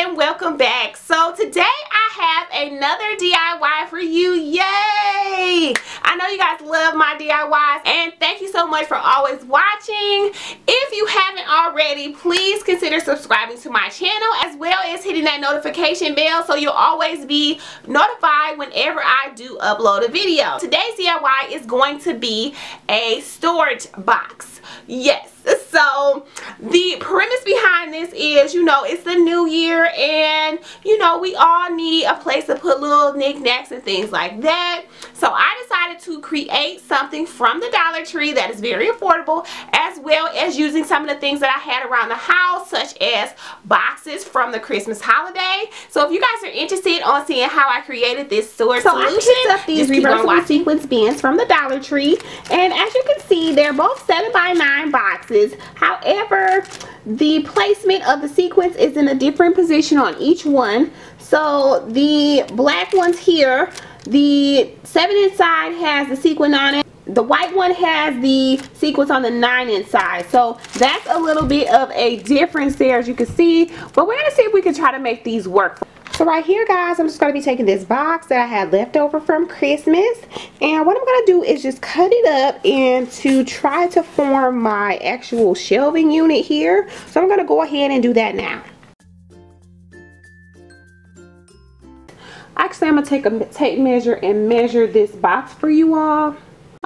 and welcome back. So today I have another DIY for you. Yay! I know you guys love my DIYs and thank you so much for always watching. If you haven't already, please consider subscribing to my channel as well as hitting that notification bell so you'll always be notified whenever I do upload a video. Today's DIY is going to be a storage box. Yes. So the premise behind this is, it's the new year and, we all need a place to put little knickknacks and things like that. So I decided to create something from the Dollar Tree that is very affordable, as well as using some of the things that I had around the house, such as boxes from the Christmas holiday. So if you guys are interested on seeing how I created this storage solution, I picked up these reversible sequence bins from the Dollar Tree, and as you can see, they're both 7x9 boxes. However, the placement of the sequence is in a different position on each one. So the black ones here, the 7 inside has the sequin on it. The white one has the sequence on the 9 inside. So that's a little bit of a difference there, as you can see. But we're going to see if we can try to make these work. So right here, guys, I'm just going to be taking this box that I had left over from Christmas, and what I'm going to do is just cut it up and to try to form my actual shelving unit here. So I'm going to go ahead and do that now. Actually, I'm going to take a tape measure and measure this box for you all.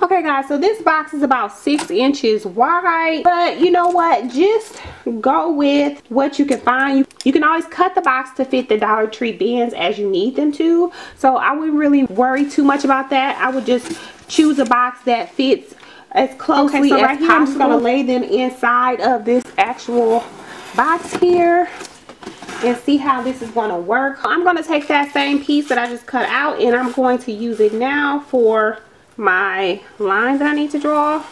Okay guys, so this box is about 6 inches wide, but you know what, just go with what you can find. You can always cut the box to fit the Dollar Tree bins as you need them to, so I wouldn't really worry too much about that. I would just choose a box that fits as closely as possible. I'm just going to lay them inside of this actual box here and see how this is going to work. I'm going to take that same piece that I just cut out and I'm going to use it now for my line that I need to draw.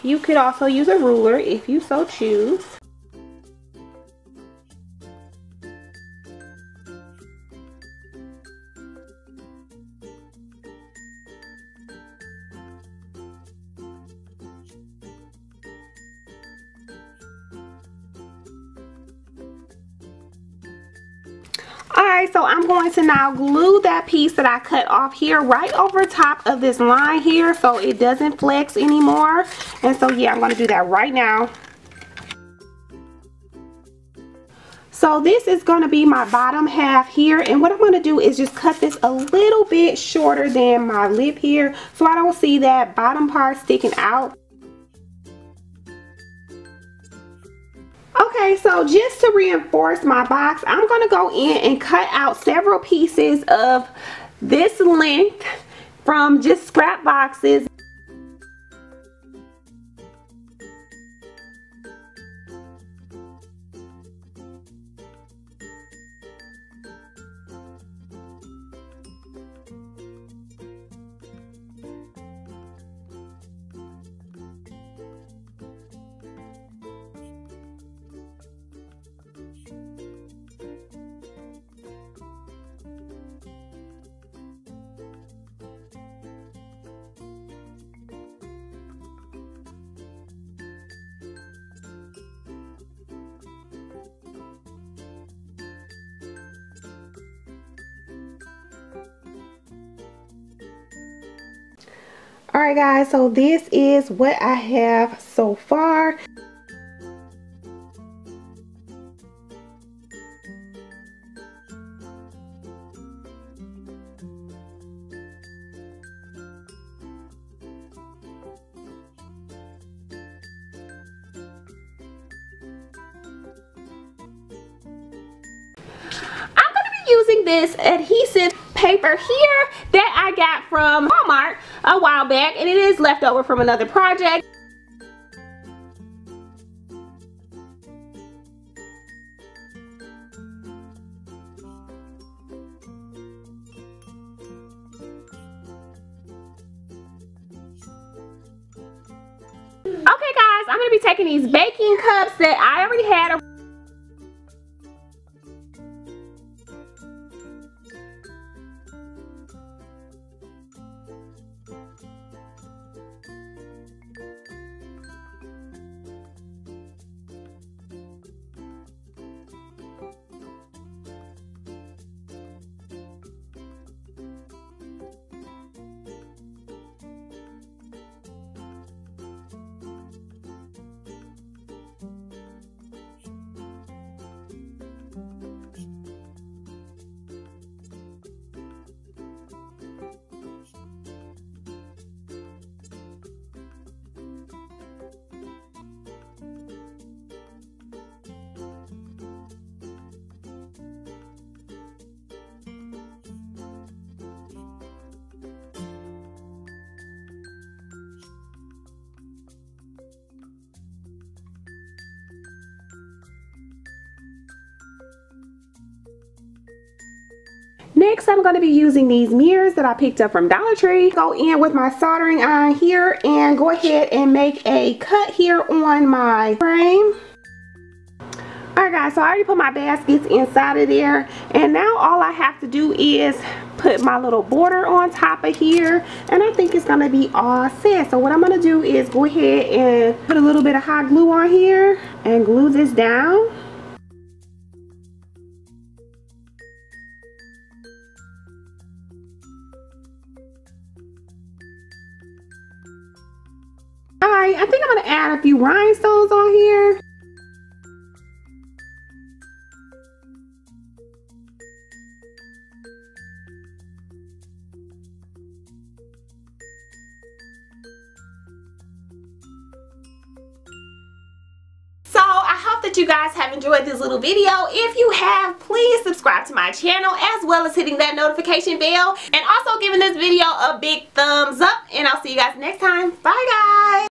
You could also use a ruler if you so choose. Alright, so I'm going to now glue that piece that I cut off here right over top of this line here so it doesn't flex anymore. And so yeah, I'm going to do that right now. So this is going to be my bottom half here, and what I'm going to do is just cut this a little bit shorter than my lip here so I don't see that bottom part sticking out. Okay, so just to reinforce my box, I'm going to go in and cut out several pieces of this length from just scrap boxes. Alright guys, so this is what I have so far. Using this adhesive paper here that I got from Walmart a while back, and it is left over from another project. Okay guys, I'm going to be taking these baking cups that I already had. Next, I'm going to be using these mirrors that I picked up from Dollar Tree. Go in with my soldering iron here and go ahead and make a cut here on my frame. Alright guys, so I already put my baskets inside of there, and now all I have to do is put my little border on top of here, and I think it's going to be all set. So what I'm going to do is go ahead and put a little bit of hot glue on here and glue this down. Alright, I think I'm going to add a few rhinestones on here. That you guys have enjoyed this little video. If you have, please subscribe to my channel as well as hitting that notification bell, and also giving this video a big thumbs up, and I'll see you guys next time. Bye guys.